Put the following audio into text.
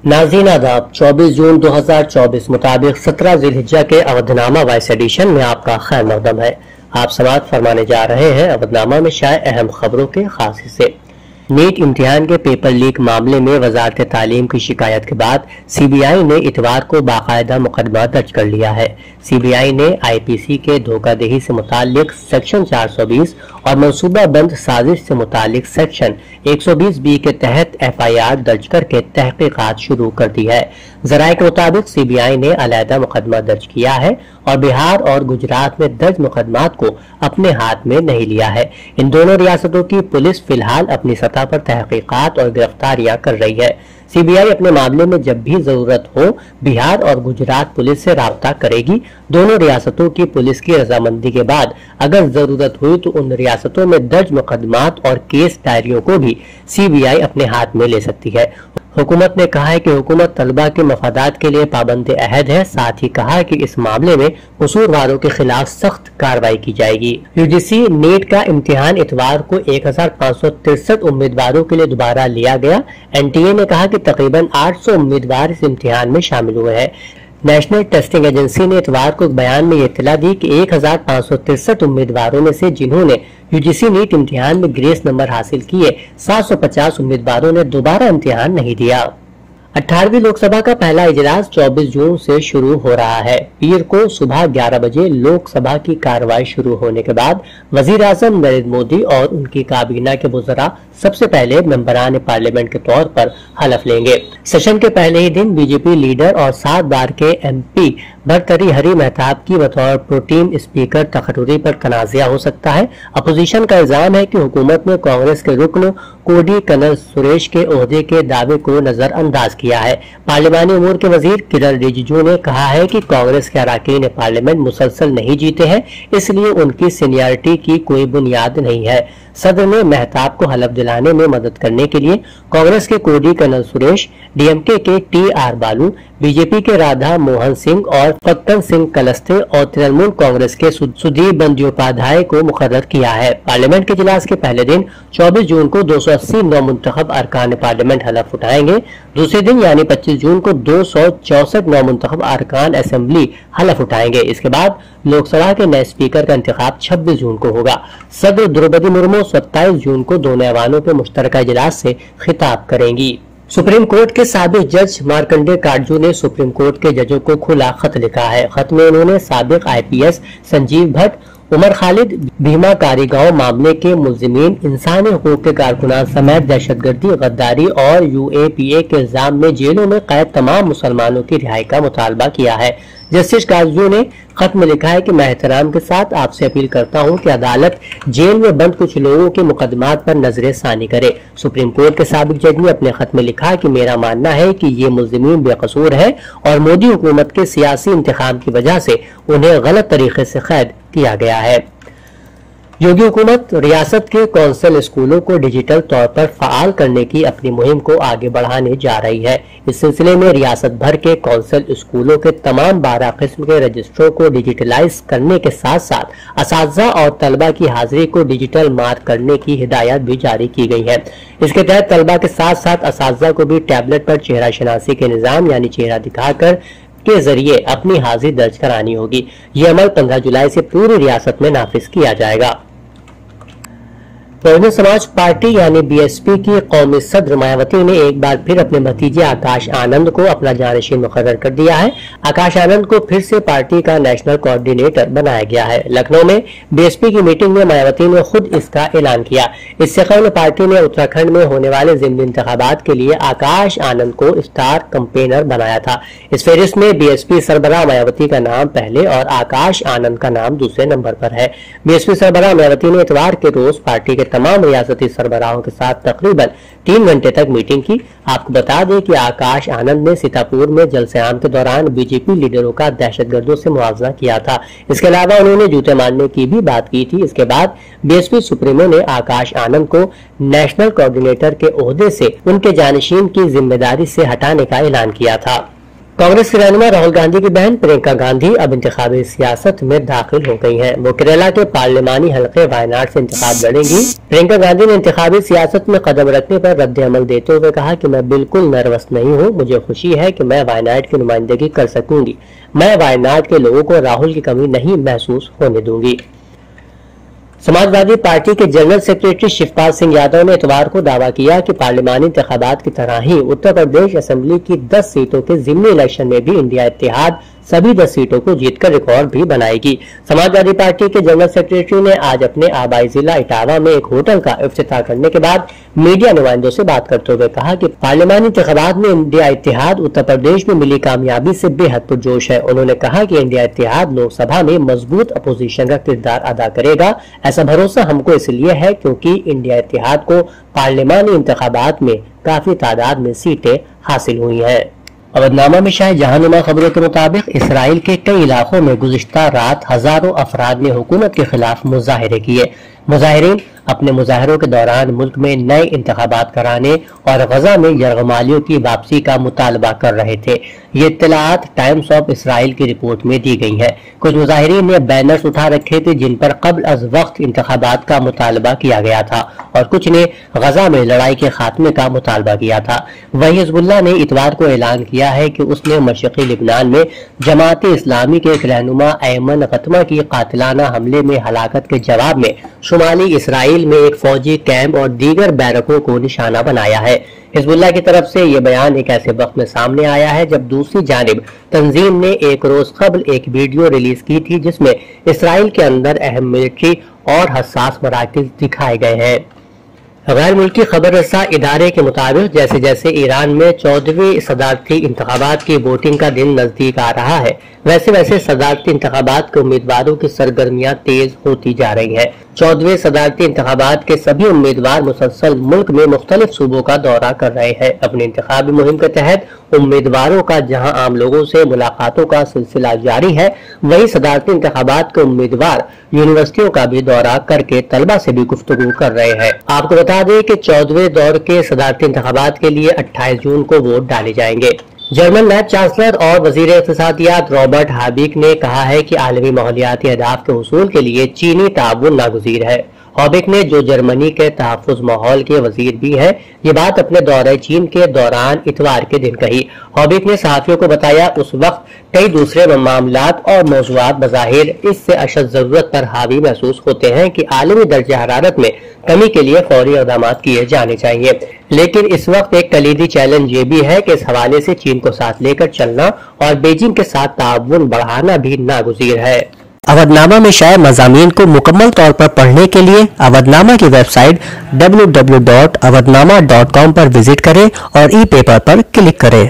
नाज़रीन आदाब, 24 जून 2024 मुताबिक 17 ज़िलहिज्जा के अवधनामा वॉइस एडिशन में आपका खैर मकदम है। आप समाअत फरमाने जा रहे हैं अवधनामा में शाये अहम खबरों के खास हिस्से। नीट इम्तिहान के पेपर लीक मामले में वजारत तालीम की शिकायत के बाद CBI ने इतवार को बाकायदा मुकदमा दर्ज कर लिया है। CBI ने IPC के धोखाधड़ी से मुतालिक सेक्शन 420 और मनसूबा बंद साजिश से मुतालिक सेक्शन 120B के तहत FIR दर्ज करके तहकीकात शुरू कर दी है। ज़राए के मुताबिक CBI ने अलहदा मुकदमा दर्ज किया है और बिहार और गुजरात में दर्ज मुकदमात को अपने हाथ में नहीं लिया है। इन दोनों रियासतों की पुलिस फिलहाल अपनी सतह पर तहकीकात और गिरफ्तारियां कर रही है। CBI अपने मामले में जब भी जरूरत हो बिहार और गुजरात पुलिस से राब्ता करेगी। दोनों रियासतों की पुलिस की रजामंदी के बाद अगर जरूरत हुई तो उन रियासतों में दर्ज मुकदमात और केस डायरियों को भी CBI अपने हाथ में ले सकती है। हुकूमत ने कहा है कि हुकूमत तलबा के मफादात के लिए पाबंद अहद है। साथ ही कहा कि इस मामले में कसूरवारों के खिलाफ सख्त कार्रवाई की जाएगी। UGC नीट का इम्तिहान इतवार को 1563 उम्मीदवारों के लिए दोबारा लिया गया। NTA ने कहा कि तकरीबन 800 उम्मीदवार इस इम्तिहान में शामिल हुए हैं। नेशनल टेस्टिंग एजेंसी ने इतवार को एक बयान में ये इत्तला दी कि 1563 उम्मीदवारों में से जिन्होंने UGC नीट इम्तिहान में ग्रेस नंबर हासिल किए 750 उम्मीदवारों ने दोबारा इम्तिहान नहीं दिया। 18वीं लोकसभा का पहला इजलास 24 जून से शुरू हो रहा है। पीर को सुबह 11 बजे लोकसभा की कार्रवाई शुरू होने के बाद वजीर आजम नरेंद्र मोदी और उनकी काबीना के वज़रा सबसे पहले मेंबरान पार्लियामेंट के तौर पर हलफ लेंगे। सेशन के पहले ही दिन BJP लीडर और 7 बार के MP भर्तृहरि हरि महताब की बतौर प्रोटीम स्पीकर तकर्री पर तनाज़ा हो सकता है। अपोजिशन का इल्जाम है कि हुकूमत ने कांग्रेस के रुकन कोडी कर्नल सुरेश के ओहदे के दावे को नजरअंदाज किया है। पार्लिमानी उमूर के वजीर किरण रिजिजू ने कहा है कि कांग्रेस के अरकान पार्लियामेंट मुसलसल नहीं जीते हैं, इसलिए उनकी सीनियरिटी की कोई बुनियाद नहीं है। सदर ने महताब को हलफ दिलाने में मदद करने के लिए कांग्रेस के कोडी कर्नल सुरेश, DMK के TR बालू, BJP के राधा मोहन सिंह और फक्कन सिंह कलस्ते और तृणमूल कांग्रेस के सुधीर बंदोपाध्याय को मुकर्रर किया है। पार्लियामेंट के इजलास के पहले दिन 24 जून को 280 नौमुंतखब अरकान पार्लियामेंट हलफ उठाएंगे। दूसरे दिन यानी 25 जून को 264 नौमुंतखब अरकान असेंबली हलफ उठाएंगे। इसके बाद लोकसभा के नए स्पीकर का इंतखाब 26 जून को होगा। सदर द्रौपदी मुर्मू 27 जून को दोनों ऐवानों के मुश्तरका इजलास से खिताब करेंगी। सुप्रीम कोर्ट के साबिक जज मार्कंडेय काटजू ने सुप्रीम कोर्ट के जजों को खुला खत लिखा है। खत में उन्होंने साबिक IPS संजीव भट्ट, उमर खालिद, भीमा कारीगांव मामले के मुल्जिमीन, इंसानी हुकूक के कारकुनान समेत दहशतगर्दी, गद्दारी और UAPA के इल्जाम में जेलों में कैद तमाम मुसलमानों की रिहाई का मुतालबा किया है। जस्टिस काटजू ने खत में लिखा है कि मैं एहतराम के साथ आपसे अपील करता हूं कि अदालत जेल में बंद कुछ लोगों के मुकदमात पर नजर सानी करे। सुप्रीम कोर्ट के साबिक जज ने अपने खत में लिखा कि मेरा मानना है कि ये मुल्जिमीन बेकसूर है और मोदी हुकूमत के सियासी इंतखाब की वजह से उन्हें गलत तरीके से कैद किया गया है। योगी हुकूमत रियासत के कौंसल स्कूलों को डिजिटल तौर पर फाल करने की अपनी मुहिम को आगे बढ़ाने जा रही है। इस सिलसिले में रियासत भर के कौंसल स्कूलों के तमाम 12 किस्म के रजिस्ट्रों को डिजिटलाइज करने के साथ साथ असातिज़ा और तलबा की हाजिरी को डिजिटल मार्क करने की हिदायत भी जारी की गई है। इसके तहत तलबा के साथ साथ असातिज़ा को भी टैबलेट पर चेहरा शनासी के निज़ाम यानी चेहरा दिखाकर के जरिए अपनी हाजिरी दर्ज करानी होगी। ये अमल 15 जुलाई से पूरी रियासत में नाफिज किया जाएगा। बहुजन समाज पार्टी यानी BSP की कौमी सदर मायावती ने एक बार फिर अपने भतीजे आकाश आनंद को अपना जानशीन मुकर्रर कर दिया है। आकाश आनंद को फिर से पार्टी का नेशनल कोऑर्डिनेटर बनाया गया है। लखनऊ में BSP की मीटिंग में मायावती ने खुद इसका ऐलान किया। इससे कबल पार्टी ने उत्तराखंड में होने वाले ज़िमनी इंतखाबात के लिए आकाश आनंद को स्टार कैंपेनर बनाया था। इस फहरिस्त में BSP सरबराह मायावती का नाम पहले और आकाश आनंद का नाम दूसरे नंबर पर है। BSP सरबराह मायावती ने इतवार के रोज पार्टी के तमाम रियासती सरबराहों के साथ तकरीबन 3 घंटे तक मीटिंग की। आपको बता दें कि आकाश आनंद ने सीतापुर में जलसे आम के दौरान BJP लीडरों का दहशतगर्दों से मुआवजा किया था। इसके अलावा उन्होंने जूते मारने की भी बात की थी। इसके बाद BSP सुप्रीमो ने आकाश आनंद को नेशनल कोऑर्डिनेटर के ओहदे से उनके जानशीन की जिम्मेदारी से हटाने का ऐलान किया था। कांग्रेस की रहनुमा राहुल गांधी की बहन प्रियंका गांधी अब इंतखाबी सियासत में दाखिल हो गई हैं। वो केरला के पार्लिमानी हलके वायनाड से इंतखाब लड़ेंगी। प्रियंका गांधी ने इंतखाबी सियासत में कदम रखने पर रद्द अमल देते हुए कहा कि मैं बिल्कुल नर्वस नहीं हूँ। मुझे खुशी है कि मैं वायनाड की नुमाइंदगी कर सकूंगी। मैं वायनाड के लोगों को राहुल की कमी नहीं महसूस होने दूंगी। समाजवादी पार्टी के जनरल सेक्रेटरी शिवपाल सिंह यादव ने इतवार को दावा किया कि पार्लिमानी इंतखाबात की तरह ही उत्तर प्रदेश असेंबली की 10 सीटों के जिमनी इलेक्शन में भी इंडिया इत्तेहाद सभी 10 सीटों को जीतकर रिकॉर्ड भी बनाएगी। समाजवादी पार्टी के जनरल सेक्रेटरी ने आज अपने आबाई जिला इटावा में एक होटल का इफ्तिताह करने के बाद मीडिया नुमाइंदों से बात करते हुए कहा कि पार्लिमानी इंतखाबात में इंडिया इत्तेहाद उत्तर प्रदेश में मिली कामयाबी से बेहद पुरजोश है। उन्होंने कहा कि इंडिया इत्तेहाद लोकसभा में मजबूत अपोजिशन का किरदार अदा करेगा। ऐसा भरोसा हमको इसलिए है क्योंकि इंडिया इत्तेहाद को पार्लिमानी इंतखाबात में काफी तादाद में सीटें हासिल हुई हैं। अवधनामा में शायद जहानुमा खबरों के मुताबिक इसराइल के कई इलाकों में गुज़िश्ता रात हजारों अफराद ने हुकूमत के खिलाफ मुजाहिरे किए। मुजाहिरीन अपने मुजाहिरों के दौरान मुल्क में नए इंतखाबात कराने और गजा में यरगमालियों की वापसी का मुतालबा कर रहे थे। ये इत्तलात टाइम्स ऑफ इसराइल की रिपोर्ट में दी गई है। कुछ मुजाहिरीन ने बैनर्स उठा रखे थे जिन पर कब्ल अज वक्त इंतखाबात का मुतालबा किया गया था और कुछ ने गजा में लड़ाई के खात्मे का मुतालबा किया था। वही हिजबुल्लाह ने इतवार को ऐलान किया है कि उसने मशरक़ी लिबनान में जमात इस्लामी के एक रहनुमा ऐमन गतमा की कातिलाना हमले में हलाकत के जवाब में शुमाली इसराइल में एक फौजी कैंप और दीगर बैरकों को निशाना बनाया है। हिजबुल्लाह की तरफ से ये बयान एक ऐसे वक्त में सामने आया है जब दूसरी जानिब तंजीम ने एक रोज कबल एक वीडियो रिलीज की थी जिसमें इसराइल के अंदर अहम मिलिट्री और हसास मराकज़ दिखाए गए हैं। गैर मुल्की खबर रसा इदारे के मुताबिक जैसे जैसे ईरान में 14वें सदारती इंतखाबात की वोटिंग का दिन नजदीक आ रहा है वैसे वैसे सदारती इंतखाबात के उम्मीदवारों की सरगर्मियां तेज होती जा रही हैं। 14वें सदारती इंतखाबात के सभी उम्मीदवार मुसलसल मुल्क में मुख्तलिफ सूबों का दौरा कर रहे हैं। अपनी इंतखाबी मुहिम के तहत उम्मीदवारों का जहां आम लोगों से मुलाकातों का सिलसिला जारी है, वहीं सदारती इंतखाबात के उम्मीदवार यूनिवर्सिटियों का भी दौरा करके तलबा से भी गुफ्तगू कर रहे हैं। आपको बता दें कि 14वें दौर के सदारती इंतखाबात के लिए 28 जून को वोट डाले जाएंगे। जर्मन नायब चांसलर और वजीर इक़्तिसादियात रॉबर्ट हाबिक ने कहा है कि आलमी माहौलियाती अहदाफ के हुसूल के लिए चीनी ताउन नागुज़ीर है। हाबिक ने, जो जर्मनी के तहफ़्फ़ुज़ माहौल के वजीर भी हैं, ये बात अपने दौरे चीन के दौरान इतवार के दिन कही। हाबिक ने सहाफ़ियों को बताया उस वक्त कई दूसरे मामलात और मौज़ूआत बज़ाहिर इससे अशद ज़रूरत पर हावी महसूस होते हैं कि आलमी दर्जे हरारत में कमी के लिए फौरी इक़दामात किए जाने चाहिए, लेकिन इस वक्त एक कलीदी चैलेंज ये भी है कि इस हवाले से चीन को साथ लेकर चलना और बीजिंग के साथ ताउन बढ़ाना भी नागुज़ीर है। अवधनामा में शाये मज़ामीन को मुकम्मल तौर पर पढ़ने के लिए अवधनामा की वेबसाइट www.awadhnama.com पर विजिट करें और ई पेपर पर क्लिक करें।